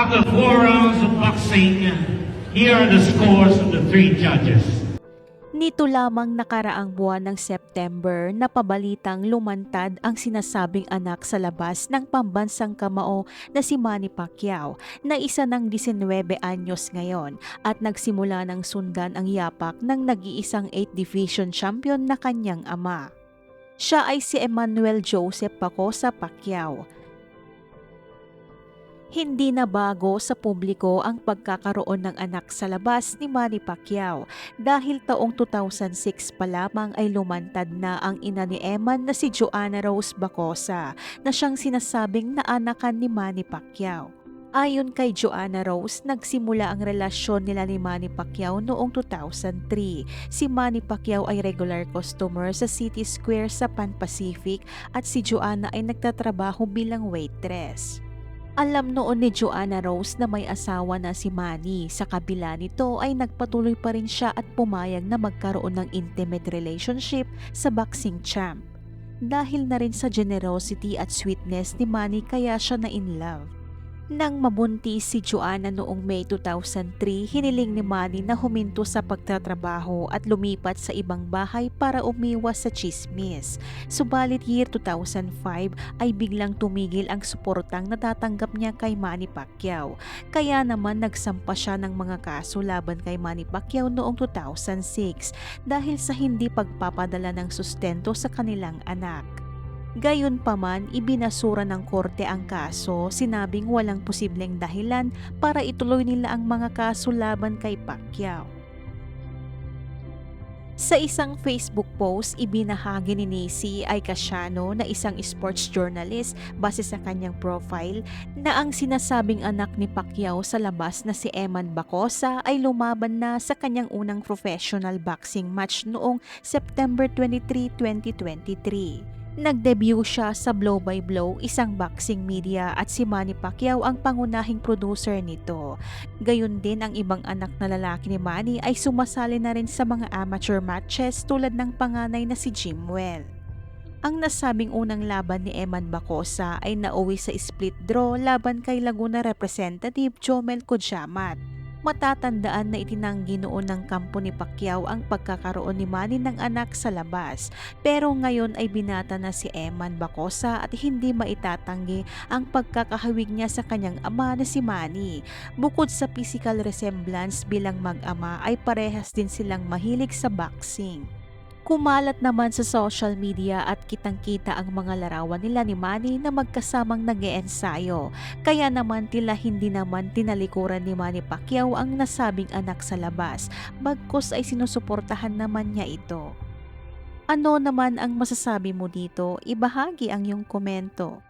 After 4 rounds of boxing, here are the scores of the 3 judges. Nito lamang nakaraang buwan ng September, napabalitang lumantad ang sinasabing anak sa labas ng pambansang kamao na si Manny Pacquiao na isa ng 19 anyos ngayon at nagsimula ng sundan ang yapak ng nag-iisang 8 division champion na kanyang ama. Siya ay si Emmanuel Joseph Pacosa Pacquiao. Hindi na bago sa publiko ang pagkakaroon ng anak sa labas ni Manny Pacquiao dahil taong 2006 pa lamang ay lumantad na ang ina ni Eman na si Joanna Rose Bacosa na siyang sinasabing naanakan ni Manny Pacquiao. Ayon kay Joanna Rose, nagsimula ang relasyon nila ni Manny Pacquiao noong 2003. Si Manny Pacquiao ay regular customer sa City Square sa Pan Pacific at si Joanna ay nagtatrabaho bilang waitress. Alam noon ni Joanna Rose na may asawa na si Manny. Sa kabila nito ay nagpatuloy pa rin siya at pumayag na magkaroon ng intimate relationship sa boxing champ. Dahil na rin sa generosity at sweetness ni Manny kaya siya na in love. Nang mabuntis si Joanna noong May 2003, hiniling ni Manny na huminto sa pagtatrabaho at lumipat sa ibang bahay para umiwas sa chismis. Subalit year 2005 ay biglang tumigil ang suportang natatanggap niya kay Manny Pacquiao. Kaya naman nagsampa siya ng mga kaso laban kay Manny Pacquiao noong 2006 dahil sa hindi pagpapadala ng sustento sa kanilang anak. Gayunpaman, ibinasura ng korte ang kaso, sinabing walang posibleng dahilan para ituloy nila ang mga kaso laban kay Pacquiao. Sa isang Facebook post, ibinahagi ni Nisi Aicasiano na isang sports journalist base sa kanyang profile na ang sinasabing anak ni Pacquiao sa labas na si Eman Bacosa ay lumaban na sa kanyang unang professional boxing match noong September 23, 2023. Nag-debut siya sa Blow by Blow, isang boxing media at si Manny Pacquiao ang pangunahing producer nito. Gayon din ang ibang anak na lalaki ni Manny ay sumasali na rin sa mga amateur matches tulad ng panganay na si Jimwell. Ang nasabing unang laban ni Eman Bacosa ay nauwi sa split draw laban kay Laguna representative Jomel Kodjamat. Matatandaan na itinanggi noon ng kampo ni Pacquiao ang pagkakaroon ni Manny ng anak sa labas. Pero ngayon ay binata na si Eman Bacosa at hindi maitatanggi ang pagkakahawig niya sa kanyang ama na si Manny. Bukod sa physical resemblance bilang mag-ama ay parehas din silang mahilig sa boxing. Kumalat naman sa social media at kitang-kita ang mga larawan nila ni Manny na magkasamang nag-eensayo. Kaya naman tila hindi naman tinalikuran ni Manny Pacquiao ang nasabing anak sa labas, bagkus ay sinusuportahan naman niya ito. Ano naman ang masasabi mo dito? Ibahagi ang iyong komento.